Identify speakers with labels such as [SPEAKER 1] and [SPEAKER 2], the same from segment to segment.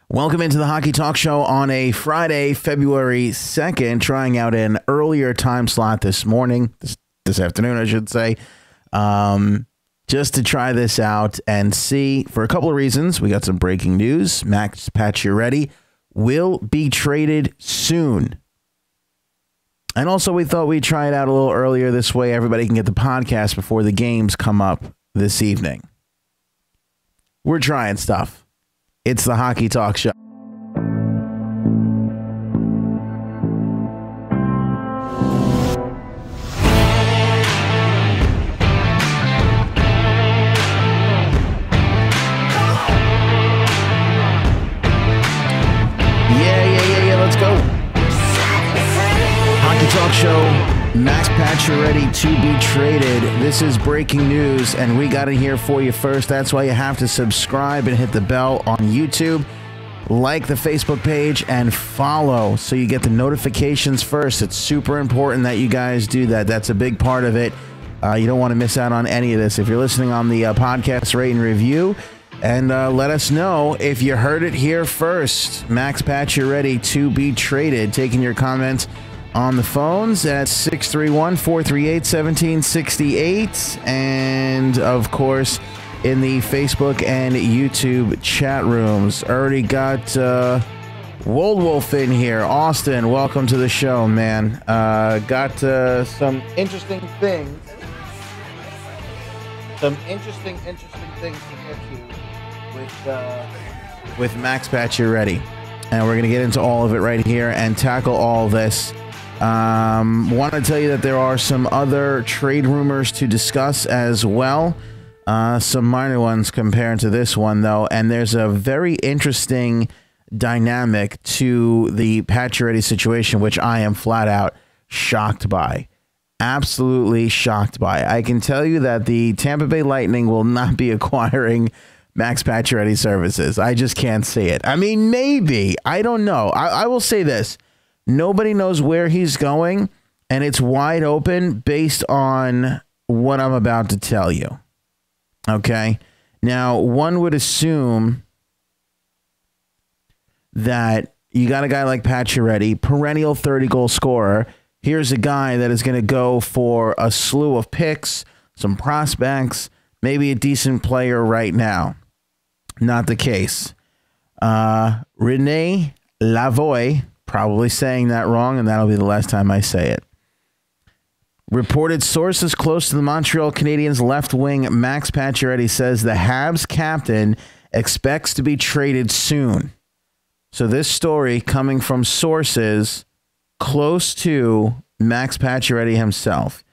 [SPEAKER 1] Welcome into the Hockey Talk Show on a Friday, February 2nd, trying out an earlier time slot this morning, this afternoon, I should say, just to try this out and see for a couple of reasons. We got some breaking news. Max Pacioretty will be traded soon. And also we thought we'd try it out a little earlier. This way everybody can get the podcast before the games come up this evening. We're trying stuff. It's the Hockey Talk Show. Yeah. Let's go. Hockey Talk Show. Max Pacioretty to be traded. This is breaking news, and we got it here for you first. That's why you have to subscribe and hit the bell on YouTube, like the Facebook page, and follow so you get the notifications first. It's super important that you guys do that. That's a big part of it. You don't want to miss out on any of this. If you're listening on the podcast, rate and review, and let us know if you heard it here first. Max Pacioretty to be traded. Taking your comments on the phones at 631-438-1768, and of course in the Facebook and YouTube chat rooms. Already got Wolf in here. Austin, welcome to the show, man. Got some interesting things. Some interesting things to get to with Max Pacioretty, and we're going to get into all of it right here and tackle all this. Want to tell you that there are some other trade rumors to discuss as well. Some minor ones compared to this one, though. And there's a very interesting dynamic to the Pacioretty situation, which I am flat out shocked by. Absolutely shocked by. I can tell you that the Tampa Bay Lightning will not be acquiring Max Pacioretty services. I just can't see it. I mean, maybe. I don't know. I will say this. Nobody knows where he's going, and it's wide open based on what I'm about to tell you. Okay? Now, one would assume that you got a guy like Pacioretty, perennial 30-goal scorer. Here's a guy that is going to go for a slew of picks, some prospects, maybe a decent player right now. Not the case. Rene Lavoie, probably saying that wrong, and that'll be the last time I say it. Reported sources close to the Montreal Canadiens left wing Max Pacioretty says the Habs captain expects to be traded soon. So this story coming from sources close to Max Pacioretty himself,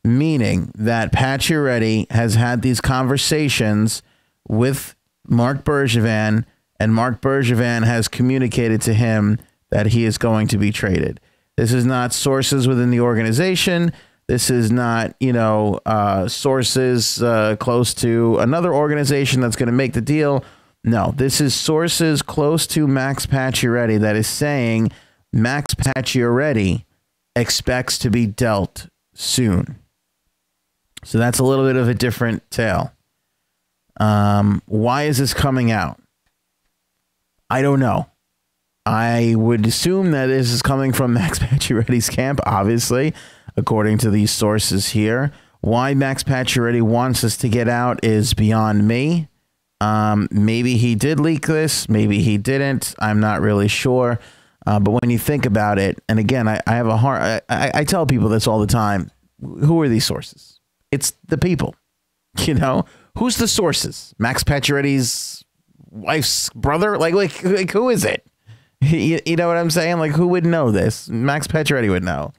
[SPEAKER 1] meaning that Pacioretty has had these conversations with Marc Bergevin, and Marc Bergevin has communicated to him that he is going to be traded. This is not sources within the organization. This is not, sources close to another organization that's going to make the deal. No, this is sources close to Max Pacioretty that is saying Max Pacioretty expects to be dealt soon. So that's a little bit of a different tale. Why is this coming out? I don't know. I would assume that this is coming from Max Pacioretty's camp, obviously, according to these sources here. Why Max Pacioretty wants us to get out is beyond me. Maybe he did leak this. Maybe he didn't. I'm not really sure. But when you think about it, and again, I have a hard... I tell people this all the time. Who are these sources? It's the people. Who's the sources? Max Pacioretty's wife's brother? Like who is it? You know what I'm saying? Like, who would know this? Max Pacioretty would know.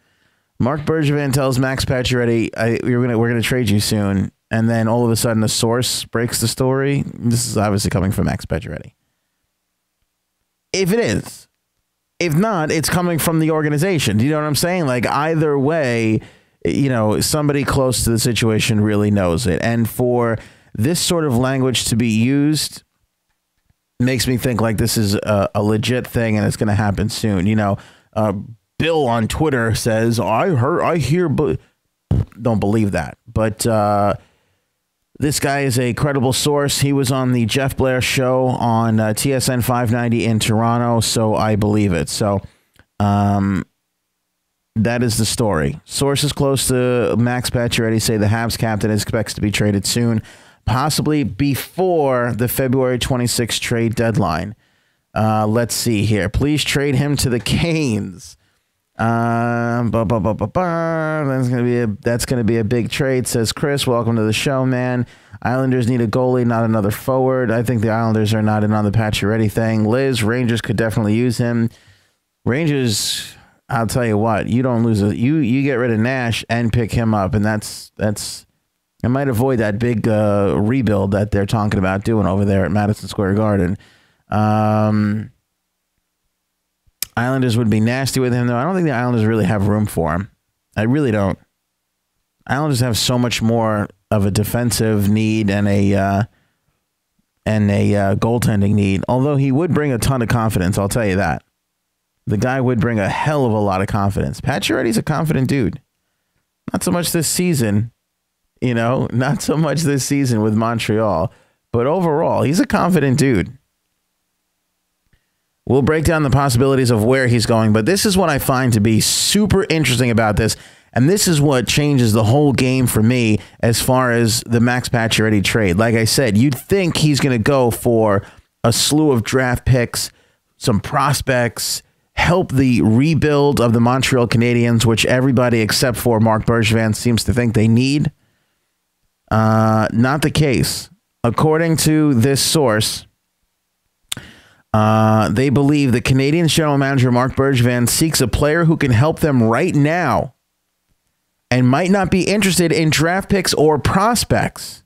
[SPEAKER 1] Marc Bergevin tells Max Pacioretty, we're gonna trade you soon, and then all of a sudden a source breaks the story. This is obviously coming from Max Pacioretty. If it is. If not, it's coming from the organization. Do you know what I'm saying? Like, either way, somebody close to the situation really knows it. And for this sort of language to be used makes me think like this is a legit thing and it's going to happen soon. Bill on Twitter says, I hear, but don't believe that. But This guy is a credible source. He was on the Jeff Blair show on TSN 590 in Toronto, so I believe it. So that is the story. Sources close to Max Pacioretty say the Habs captain expects to be traded soon, possibly before the February 26th trade deadline. Let's see here. Please trade him to the Canes. That's gonna be a big trade, says Chris. Welcome to the show, man. Islanders need a goalie, not another forward. I think the Islanders are not in on the Pacioretty thing. Liz, Rangers could definitely use him. Rangers, I'll tell you what, you don't lose you get rid of Nash and pick him up, and that's I might avoid that big rebuild that they're talking about doing over there at Madison Square Garden. Islanders would be nasty with him, though. I don't think the Islanders really have room for him. I really don't. Islanders have so much more of a defensive need and a goaltending need. Although he would bring a ton of confidence, I'll tell you that. The guy would bring a hell of a lot of confidence. Pacioretty's a confident dude. Not so much this season, not so much this season with Montreal, but overall, he's a confident dude. We'll break down the possibilities of where he's going, but this is what I find to be super interesting about this, and this is what changes the whole game for me as far as the Max Pacioretty trade. Like I said, you'd think he's going to go for a slew of draft picks, some prospects, help the rebuild of the Montreal Canadiens, which everybody except for Marc Bergevin seems to think they need. Not the case. According to this source, they believe the Canadiens general manager Marc Bergevin seeks a player who can help them right now and might not be interested in draft picks or prospects.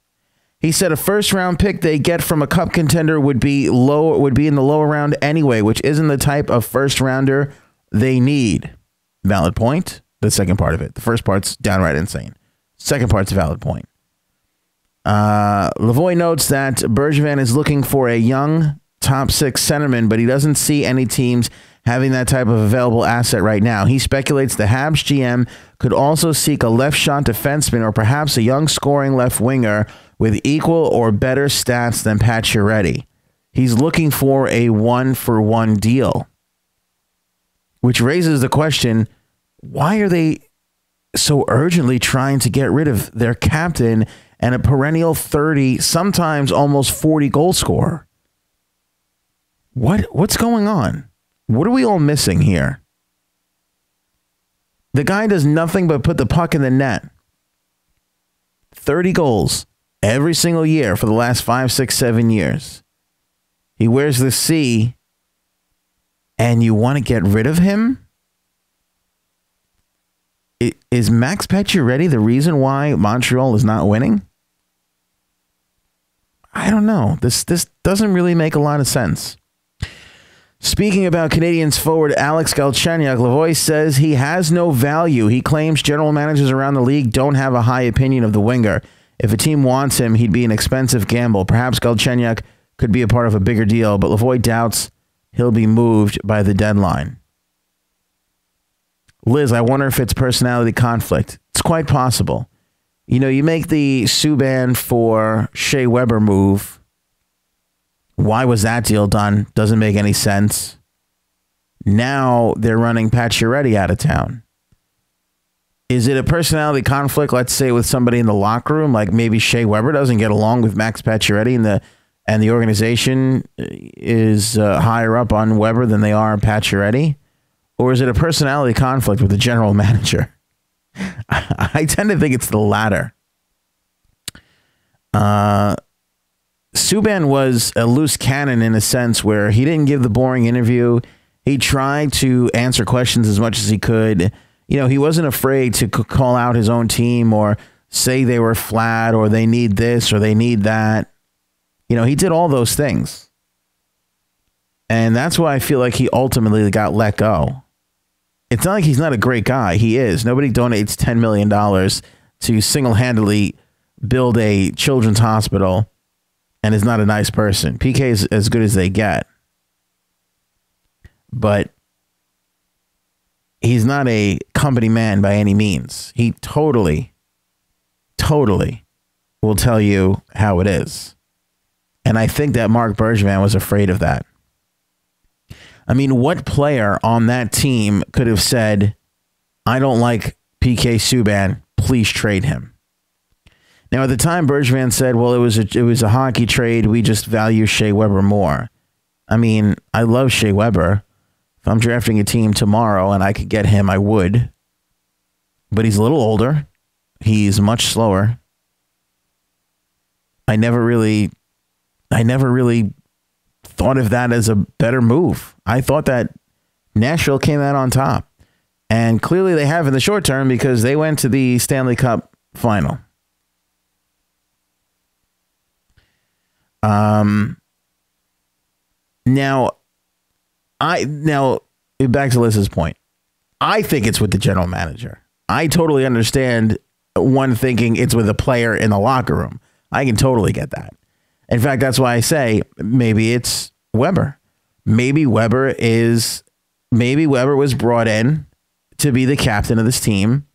[SPEAKER 1] He said a first-round pick they get from a cup contender would be in the lower round anyway, which isn't the type of first-rounder they need. Valid point. The second part of it. The first part's downright insane. Second part's a valid point. Lavoie notes that Bergevin is looking for a young top six centerman, but he doesn't see any teams having that type of available asset right now. He speculates the Habs GM could also seek a left shot defenseman or perhaps a young scoring left winger with equal or better stats than Pacioretty. He's looking for a 1-for-1 deal, which raises the question, why are they so urgently trying to get rid of their captain and a perennial 30, sometimes almost 40 goal scorer? What's going on? What are we all missing here? The guy does nothing but put the puck in the net. 30 goals every single year for the last 5, 6, 7 years. He wears the C, and you want to get rid of him? Is Max Pacioretty the reason why Montreal is not winning? I don't know. This doesn't really make a lot of sense. Speaking about Canadiens forward Alex Galchenyuk, Lavoie says he has no value. He claims general managers around the league don't have a high opinion of the winger. If a team wants him, he'd be an expensive gamble. Perhaps Galchenyuk could be a part of a bigger deal, but Lavoie doubts he'll be moved by the deadline. Liz, I wonder if it's personality conflict. It's quite possible. You make the Subban for Shea Weber move. Why was that deal done? Doesn't make any sense. Now they're running Pacioretty out of town. Is it a personality conflict, let's say, with somebody in the locker room? Like maybe Shea Weber doesn't get along with Max Pacioretty and the organization is higher up on Weber than they are on Pacioretty? Or is it a personality conflict with the general manager? I tend to think it's the latter. Subban was a loose cannon in a sense where he didn't give the boring interview. He tried to answer questions as much as he could. He wasn't afraid to call out his own team or say they were flat or they need this or they need that. He did all those things. And that's why I feel like he ultimately got let go. It's not like he's not a great guy. He is. Nobody donates $10 million to single-handedly build a children's hospital and is not a nice person. PK is as good as they get. But he's not a company man by any means. He totally will tell you how it is. And I think that Marc Bergevin was afraid of that. I mean, what player on that team could have said, I don't like PK Subban, please trade him? Now, at the time, Bergevin said, well, it was a hockey trade. We just value Shea Weber more. I mean, I love Shea Weber. If I'm drafting a team tomorrow and I could get him, I would. But he's a little older. He's much slower. I never really thought of that as a better move. I thought that Nashville came out on top. And clearly they have in the short term because they went to the Stanley Cup final. Now back to Liz's point. I think it's with the general manager. I totally understand one thinking it's with a player in the locker room. I can totally get that. In fact, that's why I say maybe it's Weber. Maybe Weber was brought in to be the captain of this team.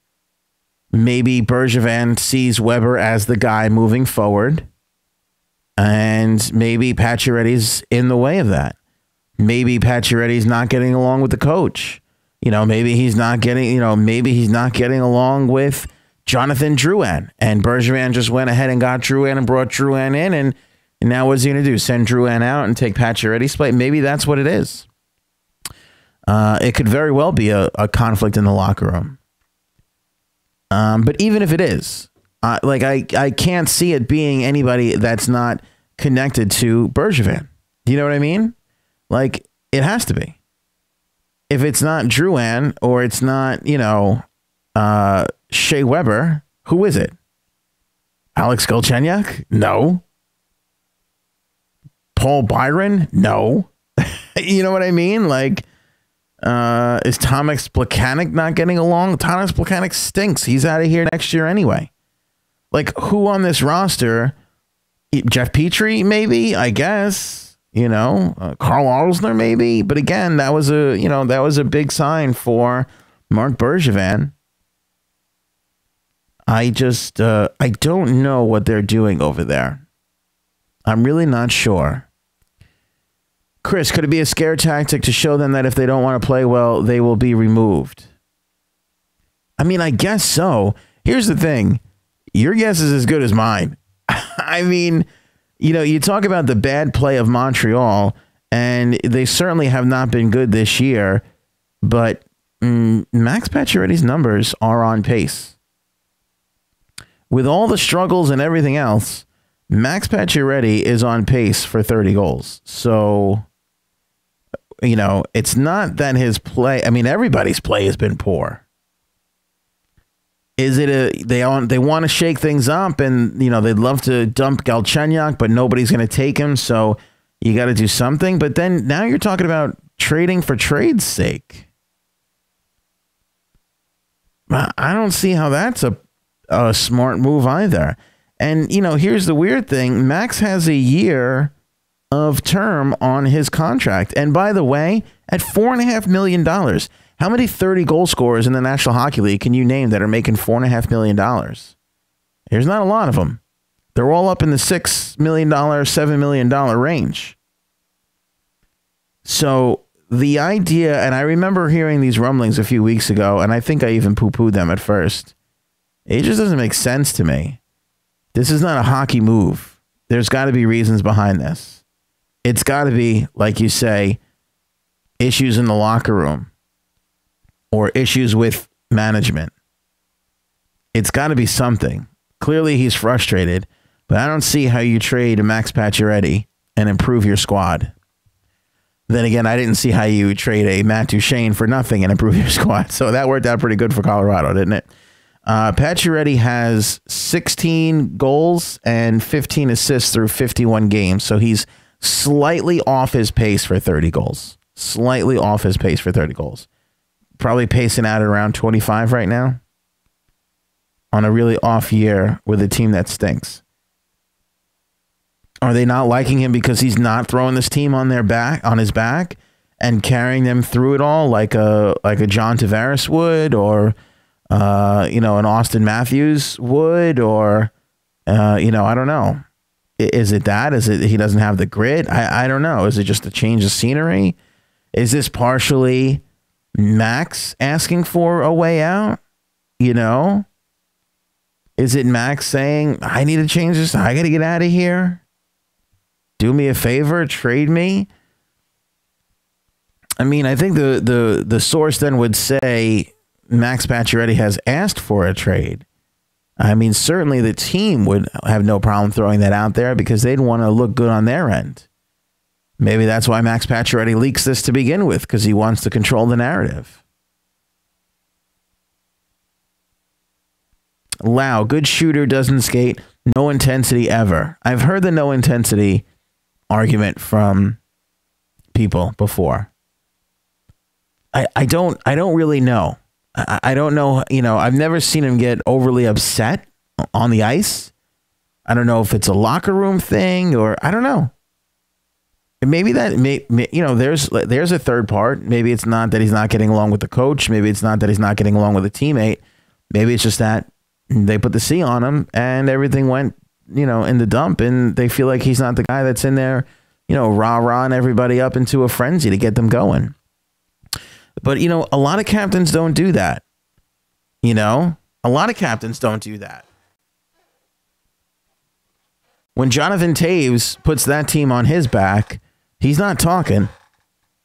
[SPEAKER 1] Maybe Bergevin sees Weber as the guy moving forward. And maybe Pacioretty's in the way of that. Maybe Pacioretty's not getting along with the coach. Maybe he's not getting along with Jonathan Drouin. And Bergevin just went ahead and got Drouin and brought Drouin in. And now what's he going to do? Send Drouin out and take Pacioretty's place? Maybe that's what it is. It could very well be a conflict in the locker room. But even if it is, I can't see it being anybody that's not connected to Bergevin. Do you know what I mean? Like, it has to be. If it's not Drouin or it's not, Shea Weber, who is it? Alex Galchenyuk? No. Paul Byron? No. You know what I mean? Like, is Thomas Plekanec not getting along? Thomas Plekanec stinks. He's out of here next year anyway. Like, who on this roster? Jeff Petrie, maybe, I guess. Carl Alsner, maybe. But again, that was a big sign for Marc Bergevin. I don't know what they're doing over there. I'm really not sure. Chris, could it be a scare tactic to show them that if they don't want to play well, they will be removed? I mean, I guess so. Here's the thing. Your guess is as good as mine. I mean, you talk about the bad play of Montreal, and they certainly have not been good this year, but Max Pacioretty's numbers are on pace. With all the struggles and everything else, Max Pacioretty is on pace for 30 goals. So, it's not that his play, I mean, everybody's play has been poor. Is it they want to shake things up and, they'd love to dump Galchenyuk, but nobody's going to take him. So you got to do something. But then now you're talking about trading for trade's sake. I don't see how that's a smart move either. And, here's the weird thing. Max has a year of term on his contract. And by the way, at $4.5 million, how many 30 goal scorers in the National Hockey League can you name that are making $4.5 million? There's not a lot of them. They're all up in the $6 million, $7 million range. So the idea, and I remember hearing these rumblings a few weeks ago, and I think I even poo-pooed them at first. It just doesn't make sense to me. This is not a hockey move. There's got to be reasons behind this. It's got to be, like you say, issues in the locker room or issues with management. It's got to be something. Clearly, he's frustrated, but I don't see how you trade Max Pacioretty and improve your squad. Then again, I didn't see how you trade a Matt Duchene for nothing and improve your squad. So that worked out pretty good for Colorado, didn't it? Pacioretty has 16 goals and 15 assists through 51 games. So he's slightly off his pace for 30 goals. Slightly off his pace for 30 goals. Probably pacing out at around 25 right now on a really off year with a team that stinks. Are they not liking him because he's not throwing this team on his back and carrying them through it all like a John Tavares would, or an Austin Matthews would, or I don't know. Is it that? Is it he doesn't have the grit? I don't know. Is it just a change of scenery? Is this partially Max asking for a way out? Is it Max saying, I need to change this? I got to get out of here. Do me a favor, trade me. I mean, I think the source then would say Max Pacioretty has asked for a trade. I mean, certainly the team would have no problem throwing that out there because they'd want to look good on their end. Maybe that's why Max Pacioretty leaks this to begin with, because he wants to control the narrative. Lau, good shooter, doesn't skate, no intensity ever. I've heard the no intensity argument from people before. I don't really know. I don't know. I've never seen him get overly upset on the ice. I don't know if it's a locker room thing or I don't know. Maybe there's a third part. Maybe it's not that he's not getting along with the coach. Maybe it's not that he's not getting along with a teammate. Maybe it's just that they put the C on him and everything went, in the dump, and they feel like he's not the guy that's in there, rah-rahing everybody up into a frenzy to get them going. But, a lot of captains don't do that. A lot of captains don't do that. When Jonathan Taves puts that team on his back, he's not talking.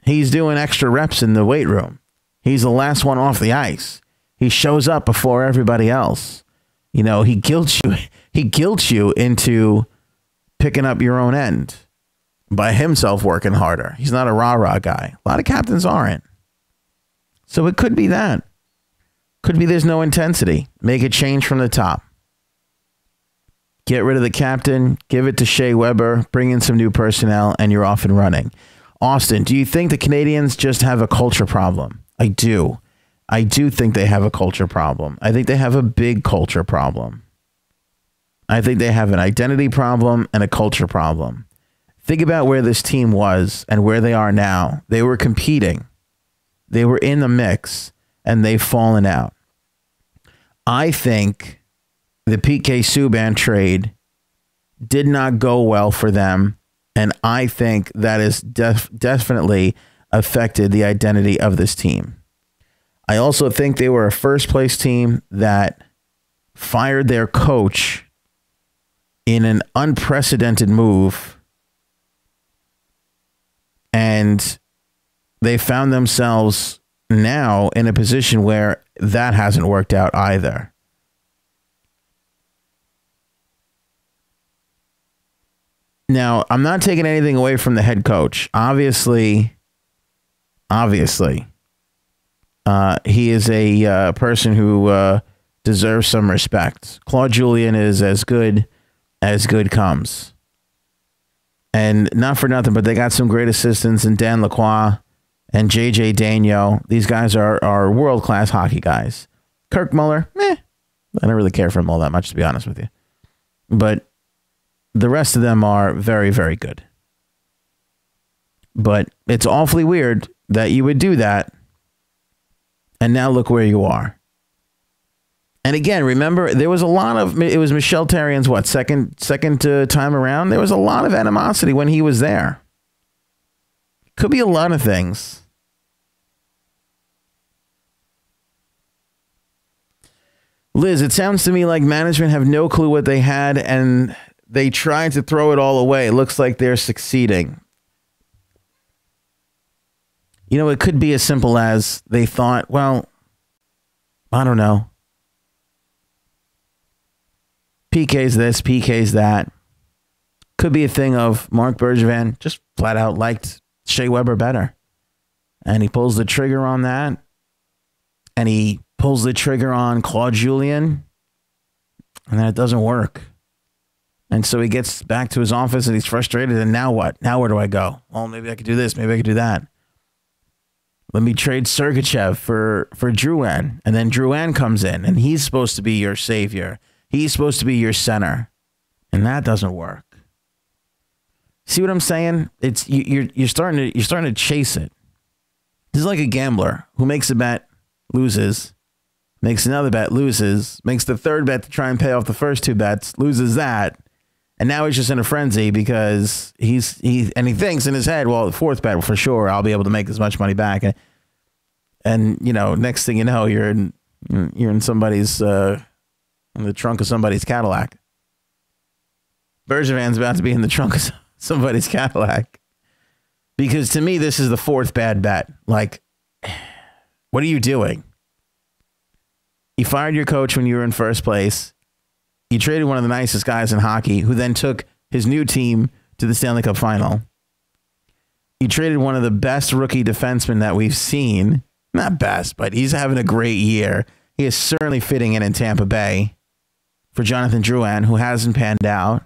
[SPEAKER 1] He's doing extra reps in the weight room. He's the last one off the ice. He shows up before everybody else. He guilts you. He guilts you into picking up your own end by himself working harder. He's not a rah-rah guy. A lot of captains aren't. So it could be that. Could be there's no intensity. Make a change from the top. Get rid of the captain. Give it to Shea Weber. Bring in some new personnel, and you're off and running. Austin, do you think the Canadians just have a culture problem? I do. I do think they have a culture problem. I think they have a big culture problem. I think they have an identity problem and a culture problem. Think about where this team was and where they are now. They were competing. They were in the mix, and they've fallen out. I think the PK Subban trade did not go well for them, and I think that has definitely affected the identity of this team. I also think they were a first-place team that fired their coach in an unprecedented move, and they found themselves now in a position where that hasn't worked out either. Now, I'm not taking anything away from the head coach. Obviously, he is a person who deserves some respect. Claude Julien is as good comes. And not for nothing, but they got some great assistants in Dan Lacroix and JJ Daigneault. These guys are world-class hockey guys. Kirk Muller, I don't really care for him all that much, to be honest with you. But the rest of them are very, very good. But it's awfully weird that you would do that, and now look where you are. And again, remember, there was a lot of, it was Michel Therrien's, second time around? There was a lot of animosity when he was there. Could be a lot of things. Liz, it sounds to me like management have no clue what they had and they tried to throw it all away. It looks like they're succeeding. It could be as simple as they thought, well, I don't know. PK's this, PK's that. Could be a thing of Marc Bergevin just flat out liked Shea Weber better. And he pulls the trigger on that. And he pulls the trigger on Claude Julien. And then it doesn't work. And so he gets back to his office and he's frustrated. And now what? Now where do I go? Well, maybe I could do this. Maybe I could do that. Let me trade Sergachev for Drouin. And then Drouin comes in and he's supposed to be your savior. He's supposed to be your center. And that doesn't work. See what I'm saying? It's you're starting to chase it. This is like a gambler who makes a bet, loses, makes another bet, loses, makes the third bet to try and pay off the first two bets, loses that. And now he's just in a frenzy because he thinks in his head, well, the fourth bet for sure, I'll be able to make as much money back. And you know, next thing you know, you're in somebody's in the trunk of somebody's Cadillac. Bergevin's about to be in the trunk of somebody's Cadillac. Because to me, this is the fourth bad bet. Like, what are you doing? You fired your coach when you were in first place. You traded one of the nicest guys in hockey, who then took his new team to the Stanley Cup final. You traded one of the best rookie defensemen that we've seen. Not best, but he's having a great year. He is certainly fitting in Tampa Bay for Jonathan Drouin, who hasn't panned out.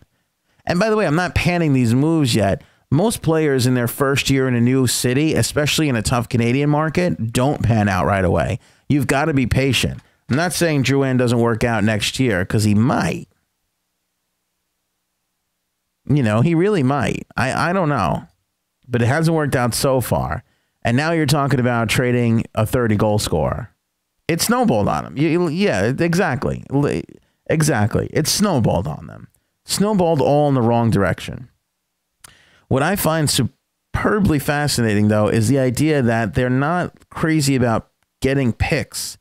[SPEAKER 1] And by the way, I'm not panning these moves yet. Most players in their first year in a new city, especially in a tough Canadian market, don't pan out right away. You've got to be patient. I'm not saying Drouin doesn't work out next year, because he might. You know, he really might. I don't know. But it hasn't worked out so far. And now you're talking about trading a 30-goal scorer. It snowballed on him. Yeah, exactly. Exactly. It snowballed on them. Snowballed all in the wrong direction. What I find superbly fascinating, though, is the idea that they're not crazy about getting picks.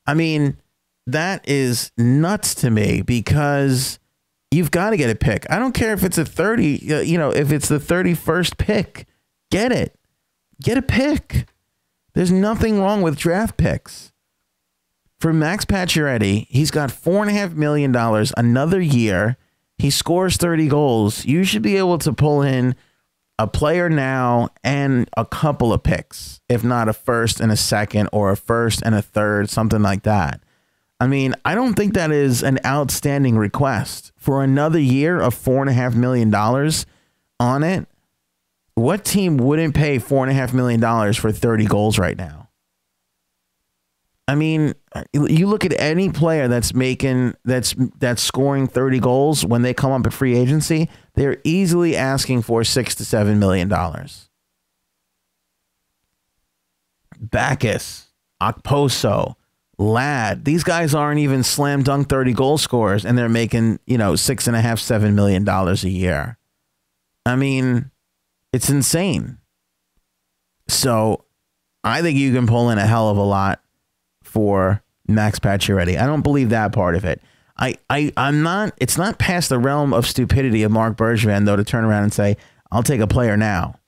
[SPEAKER 1] I mean, that is nuts to me, because you've got to get a pick. I don't care if it's a 30, if it's the 31st pick, get it. Get a pick. There's nothing wrong with draft picks. For Max Pacioretty, he's got $4.5 million another year. He scores 30 goals. You should be able to pull in a player now and a couple of picks, if not a first and a second, or a first and a third, something like that. I mean, I don't think that is an outstanding request for another year of $4.5 million on it. What team wouldn't pay $4.5 million for 30 goals right now? I mean, you look at any player that's scoring 30 goals when they come up at free agency, they're easily asking for $6 to $7 million. Backus, Okposo, Ladd, these guys aren't even slam dunk 30 goal scorers, and they're making, $6.5, $7 million a year. I mean, it's insane. So I think you can pull in a hell of a lot for Max Pacioretty. I don't believe that part of it. It's not past the realm of stupidity of Marc Bergevin, though, to turn around and say, I'll take a player now.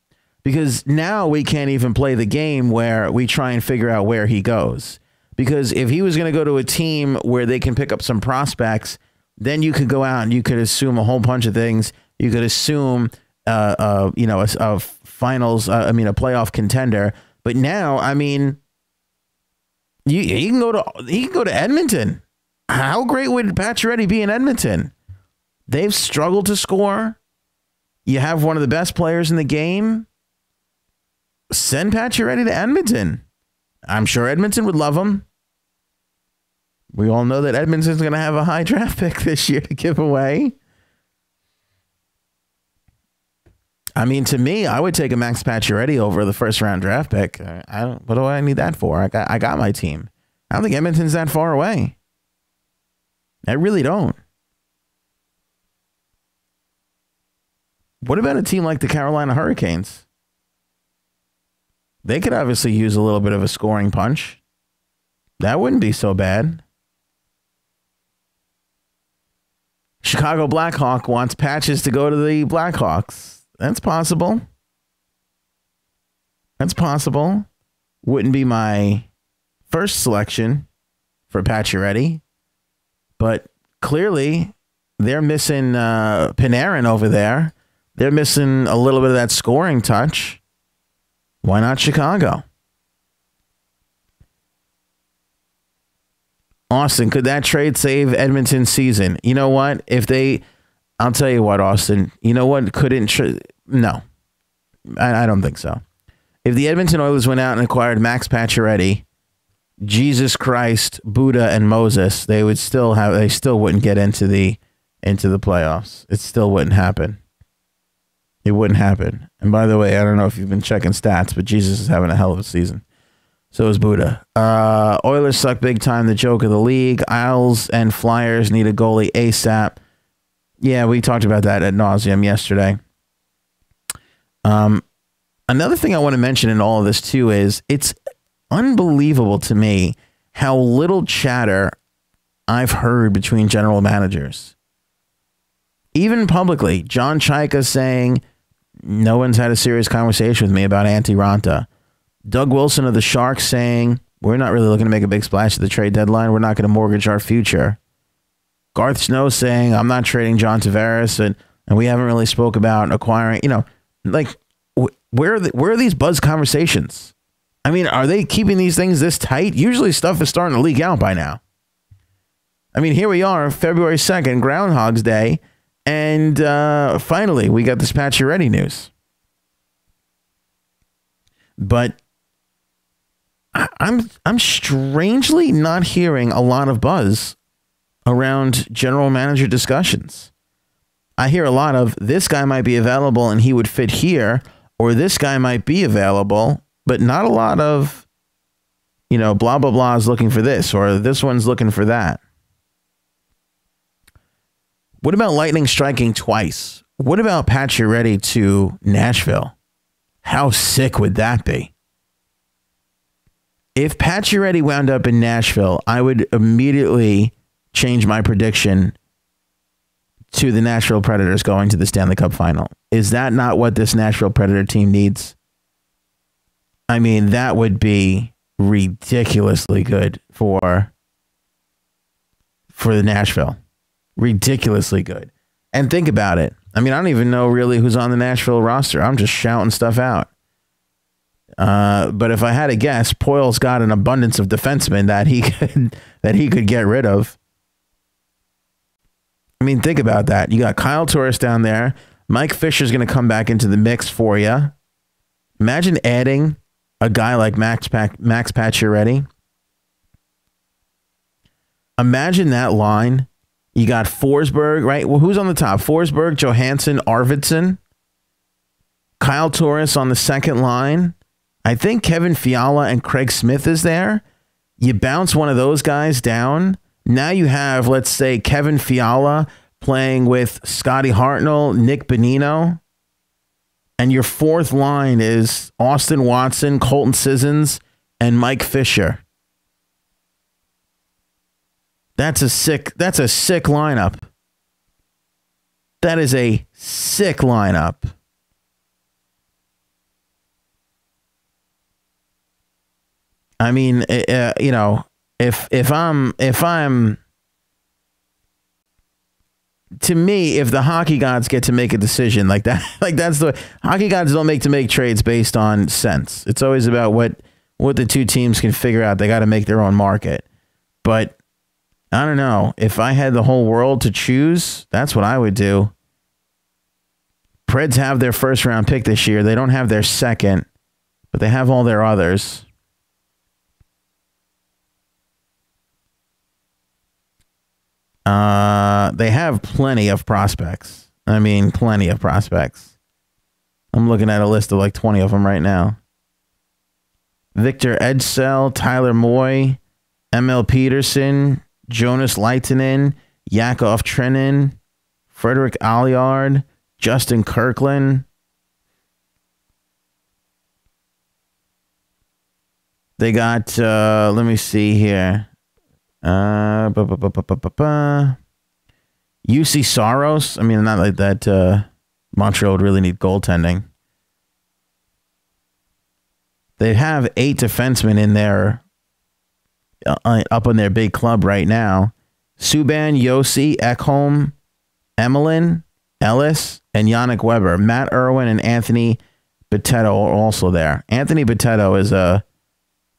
[SPEAKER 1] Because now we can't even play the game where we try and figure out where he goes. Because if he was going to go to a team where they can pick up some prospects, then you could go out and you could assume a whole bunch of things. You could assume, a finals, a playoff contender. But now, I mean, he can go to Edmonton. How great would Pacioretty be in Edmonton? They've struggled to score. You have one of the best players in the game. Send Pacioretty to Edmonton. I'm sure Edmonton would love him. We all know that Edmonton's going to have a high draft pick this year to give away. I mean, to me, I would take a Max Pacioretty over the first round draft pick. What do I need that for? I got my team. I don't think Edmonton's that far away. I really don't. What about a team like the Carolina Hurricanes? They could obviously use a little bit of a scoring punch. That wouldn't be so bad. Chicago Blackhawk wants Patches to go to the Blackhawks. That's possible. That's possible. Wouldn't be my first selection for Pacioretty, but clearly they're missing Panarin over there. They're missing a little bit of that scoring touch. Why not Chicago? Austin, could that trade save Edmonton's season? You know what? I'll tell you what, Austin. You know what? No. I don't think so. If the Edmonton Oilers went out and acquired Max Pacioretty, Jesus Christ, Buddha, and Moses, they still wouldn't get into the playoffs. It still wouldn't happen. It wouldn't happen. And by the way, I don't know if you've been checking stats, but Jesus is having a hell of a season. So is Buddha. Oilers suck big time. The joke of the league. Isles and Flyers need a goalie ASAP. Yeah, we talked about that ad nauseum yesterday. Another thing I want to mention in all of this too is it's unbelievable to me how little chatter I've heard between general managers. Even publicly, John Chaika saying, no one's had a serious conversation with me about Antti Ranta. Doug Wilson of the Sharks saying, we're not really looking to make a big splash at the trade deadline. We're not going to mortgage our future. Garth Snow saying, I'm not trading John Tavares, and we haven't really spoke about acquiring, like, where are these buzz conversations? I mean, are they keeping these things this tight? Usually stuff is starting to leak out by now. I mean, here we are, February 2nd, Groundhog's Day, and finally we got this Pacioretty news. But I'm strangely not hearing a lot of buzz around general manager discussions. I hear a lot of this guy might be available and he would fit here, or this guy might be available, but not a lot of, blah, blah, blah is looking for this, or this one's looking for that. What about Lightning striking twice? What about Pacioretty to Nashville? How sick would that be? If Pacioretty wound up in Nashville, I would immediately change my prediction to the Nashville Predators going to the Stanley Cup final. Is that not what this Nashville Predator team needs? I mean, that would be ridiculously good for the Nashville. Ridiculously good. And think about it. I mean, I don't even know really who's on the Nashville roster. I'm just shouting stuff out. But if I had to guess, Poyle's got an abundance of defensemen that he could get rid of. I mean, think about that. You got Kyle Turris down there. Mike Fisher's going to come back into the mix for you. Imagine adding a guy like Max Pacioretty. Imagine that line. You got Forsberg, right? Well, who's on the top? Forsberg, Johansson, Arvidsson. Kyle Turris on the second line. I think Kevin Fiala and Craig Smith is there. You bounce one of those guys down. Now you have, let's say, Kevin Fiala playing with Scotty Hartnell, Nick Bonino. And your fourth line is Austin Watson, Colton Sissons, and Mike Fisher. That's a sick lineup. That is a sick lineup. I mean, if I'm to me, if the hockey gods get to make a decision like that, like that's the hockey gods don't make trades based on sense. It's always about what the two teams can figure out. They got to make their own market. But I don't know. If I had the whole world to choose, that's what I would do. Preds have their first round pick this year. They don't have their second, but they have all their others. They have plenty of prospects. I mean, plenty of prospects. I'm looking at a list of like 20 of them right now. Victor Edsel, Tyler Moy, ML Peterson, Jonas Leitinen, Yakov Trenin, Frederick Alliard, Justin Kirkland. They got, let me see here. UC Saros. I mean, not like that. Montreal would really need goaltending. They have 8 defensemen in there, up on their big club right now. Subban, Yossi, Ekholm, Emelin, Ellis, and Yannick Weber. Matt Irwin and Anthony Bitetto are also there. Anthony Bitetto is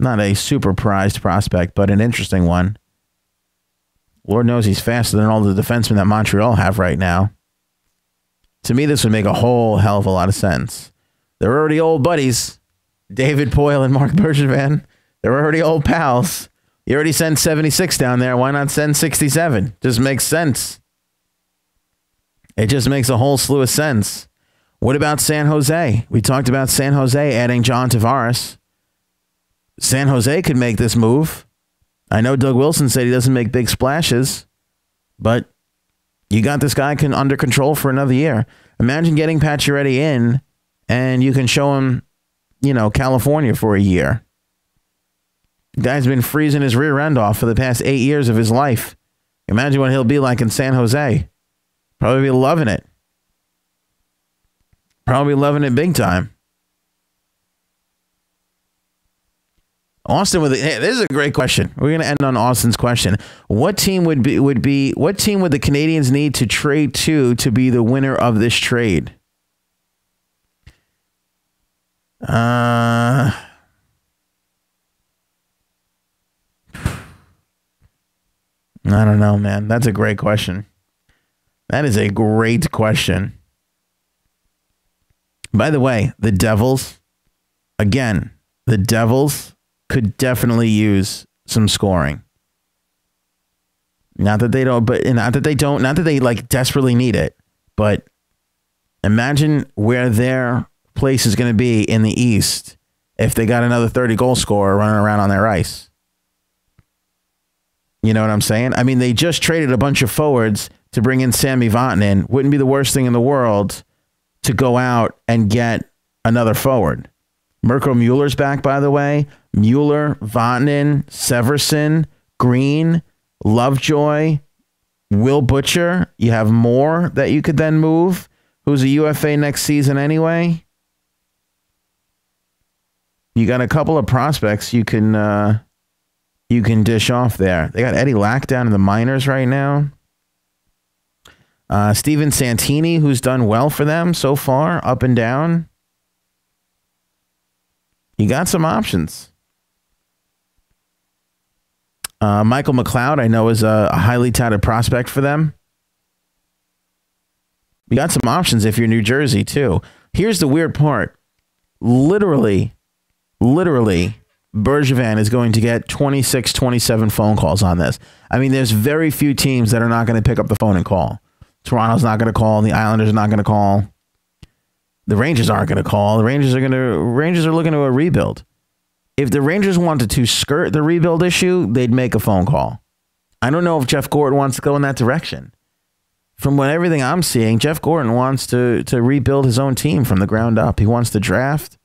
[SPEAKER 1] not a super prized prospect, but an interesting one. Lord knows he's faster than all the defensemen that Montreal have right now. To me, this would make a whole hell of a lot of sense. They're already old buddies. David Poyle and Mark Bergevin. They're already old pals. You already sent 76 down there. Why not send 67? Just makes sense. It just makes a whole slew of sense. What about San Jose? We talked about San Jose adding John Tavares. San Jose could make this move. I know Doug Wilson said he doesn't make big splashes, but you got this guy under control for another year. Imagine getting Pacioretty in, and you can show him, California for a year. The guy's been freezing his rear end off for the past 8 years of his life. Imagine what he'll be like in San Jose. Probably be loving it. Probably loving it big time. Austin this is a great question. We're going to end on Austin's question. What team what team would the Canadiens need to trade to be the winner of this trade? I don't know, man. That's a great question. That is a great question. By the way, the Devils could definitely use some scoring. Not that they like desperately need it, but imagine where their place is going to be in the East if they got another 30-goal scorer running around on their ice. You know what I'm saying? I mean, they just traded a bunch of forwards to bring in Sammy Vatanen. Wouldn't be the worst thing in the world to go out and get another forward. Mirko Mueller's back, by the way. Mueller, Vatanen, Severson, Green, Lovejoy, Will Butcher. You have more that you could then move, who's a UFA next season anyway. You got a couple of prospects you can dish off there. They got Eddie Lack down in the minors right now. Steven Santini, who's done well for them so far, up and down. You got some options. Michael McLeod, I know, is a highly touted prospect for them. You got some options if you're New Jersey, too. Here's the weird part. Literally, Bergevin is going to get 26, 27 phone calls on this. I mean, there's very few teams that are not going to pick up the phone and call. Toronto's not going to call. The Islanders are not going to call. The Rangers aren't going to call. The Rangers are looking to a rebuild. If the Rangers wanted to skirt the rebuild issue, they'd make a phone call. I don't know if Jeff Gordon wants to go in that direction. From everything I'm seeing, Jeff Gordon wants to rebuild his own team from the ground up. He wants to draft,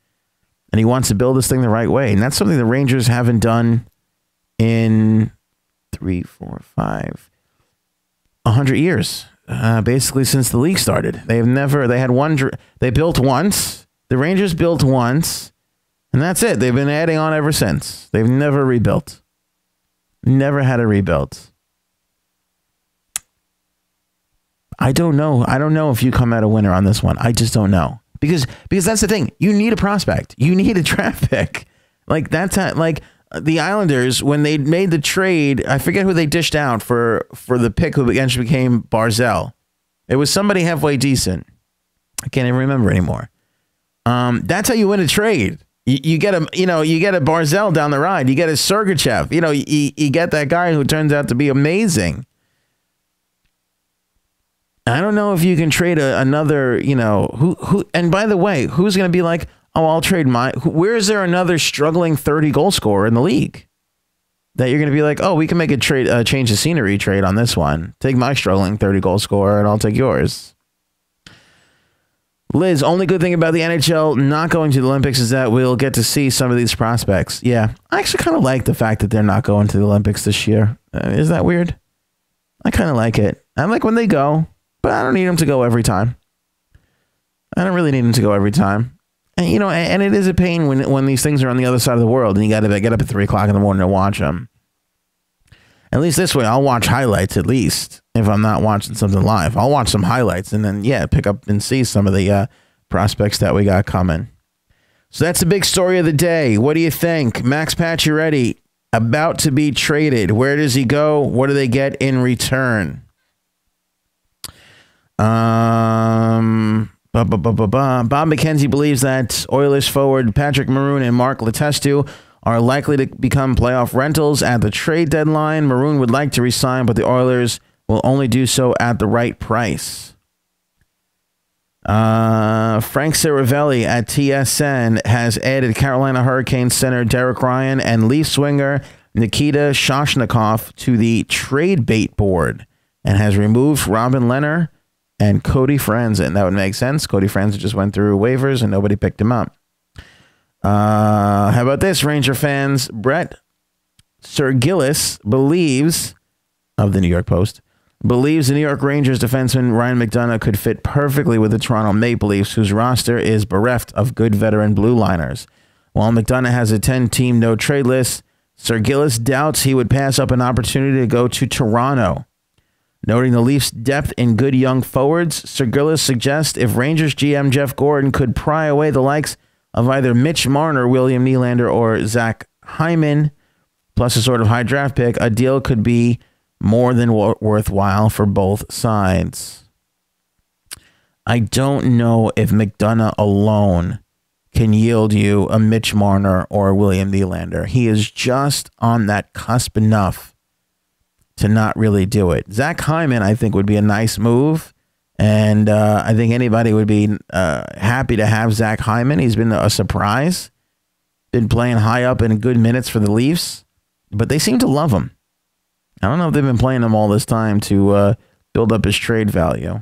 [SPEAKER 1] and he wants to build this thing the right way. And that's something the Rangers haven't done in 100 years. Basically since the league started. They built once. The Rangers built once, and that's it. They've been adding on ever since. They've never rebuilt. Never had a rebuild. I don't know. I don't know if you come out a winner on this one. I just don't know. Because that's the thing. You need a prospect. You need a draft pick. Like that's like the Islanders, when they made the trade, I forget who they dished out for the pick who eventually became Barzell. It was somebody halfway decent. I can't even remember anymore. That's how you win a trade. You get a Barzell down the ride. You get a Sergachev. You get that guy who turns out to be amazing. I don't know if you can trade another, who. And by the way, who's going to be like, oh, I'll trade where is there another struggling 30-goal scorer in the league that you're going to be like, oh, we can make a trade, change the scenery trade on this one. Take my struggling 30-goal scorer and I'll take yours. Liz, only good thing about the NHL not going to the Olympics is that we'll get to see some of these prospects. Yeah, I actually kind of like the fact that they're not going to the Olympics this year. Is that weird? I kind of like it. I like when they go, but I don't need them to go every time. I don't really need them to go every time. And, and it is a pain when these things are on the other side of the world and you got to get up at 3 o'clock in the morning to watch them. At least this way, I'll watch highlights at least. If I'm not watching something live, I'll watch some highlights and then, pick up and see some of the prospects that we got coming. So that's the big story of the day. What do you think? Max Pacioretty about to be traded. Where does he go? What do they get in return? Bob McKenzie believes that Oilers forward Patrick Maroon and Mark Letestu are likely to become playoff rentals at the trade deadline. Maroon would like to resign, but the Oilers will only do so at the right price. Frank Ciravelli at TSN has added Carolina Hurricanes center Derek Ryan and Leaf swinger Nikita Shoshnikov to the trade bait board and has removed Robin Lehner and Cody Franzen. That would make sense. Cody Franzen just went through waivers and nobody picked him up. How about this, Ranger fans? Brett Sergillis believes, of the New York Post, believes the New York Rangers defenseman Ryan McDonagh could fit perfectly with the Toronto Maple Leafs, whose roster is bereft of good veteran blue liners. While McDonagh has a 10-team no-trade list, Sergillis doubts he would pass up an opportunity to go to Toronto. Noting the Leafs' depth in good young forwards, Sergillis suggests if Rangers GM Jeff Gordon could pry away the likes of either Mitch Marner, William Nylander, or Zach Hyman, plus a sort of high draft pick, a deal could be more than worthwhile for both sides. I don't know if McDonagh alone can yield you a Mitch Marner or William Nylander. He is just on that cusp enough to not really do it. Zach Hyman, I think, would be a nice move. And I think anybody would be happy to have Zach Hyman. He's been a surprise. Been playing high up in good minutes for the Leafs. But they seem to love him. I don't know if they've been playing him all this time to build up his trade value.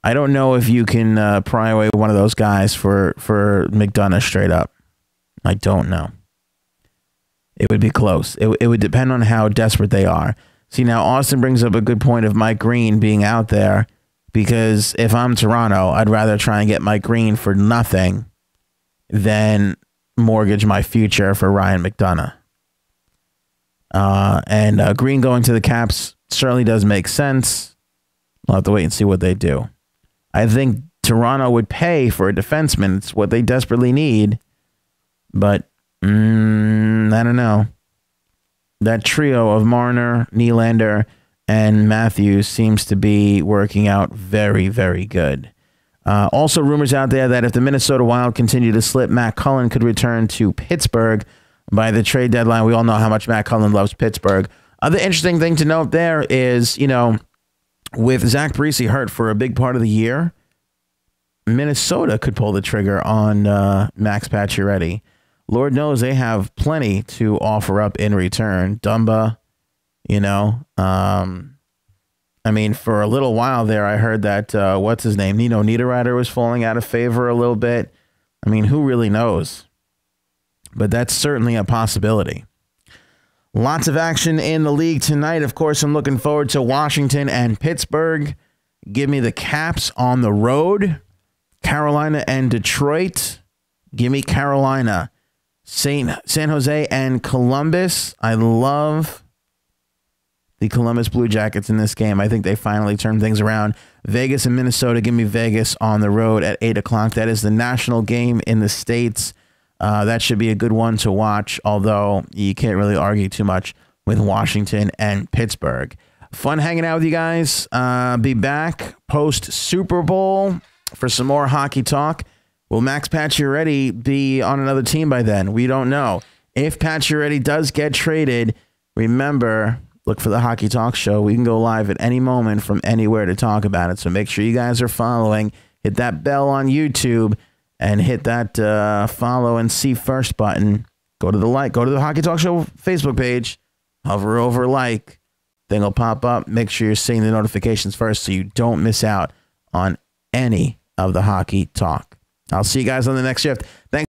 [SPEAKER 1] I don't know if you can pry away one of those guys for McDonagh straight up. I don't know. It would be close. It would depend on how desperate they are. See, now Austin brings up a good point of Mike Green being out there, because if I'm Toronto, I'd rather try and get Mike Green for nothing than mortgage my future for Ryan McDonagh. And Green going to the Caps certainly does make sense. We'll have to wait and see what they do. I think Toronto would pay for a defenseman. It's what they desperately need. But I don't know. That trio of Marner, Nylander, and Matthews seems to be working out very, very good. Also, rumors out there that if the Minnesota Wild continue to slip, Matt Cullen could return to Pittsburgh by the trade deadline. We all know how much Matt Cullen loves Pittsburgh. Other interesting thing to note there is, with Zach Parise hurt for a big part of the year, Minnesota could pull the trigger on Max Pacioretty. Lord knows they have plenty to offer up in return. Dumba, for a little while there, I heard that, what's his name? Nino Niederreiter was falling out of favor a little bit. Who really knows? But that's certainly a possibility. Lots of action in the league tonight. Of course, I'm looking forward to Washington and Pittsburgh. Give me the Caps on the road. Carolina and Detroit. Give me Carolina. San Jose and Columbus. I love the Columbus Blue Jackets in this game. I think they finally turned things around. Vegas and Minnesota. Give me Vegas on the road at 8 o'clock. That is the national game in the States. That should be a good one to watch, although you can't really argue too much with Washington and Pittsburgh. Fun hanging out with you guys. Be back post Super Bowl for some more hockey talk. Will Max Pacioretty be on another team by then? We don't know. If Pacioretty does get traded, remember, look for the Hockey Talk Show. We can go live at any moment from anywhere to talk about it. So make sure you guys are following. Hit that bell on YouTube and hit that follow and see first button. Go to the Hockey Talk Show Facebook page. Hover over like. Thing will pop up. Make sure you're seeing the notifications first so you don't miss out on any of the hockey talk. I'll see you guys on the next shift. Thanks.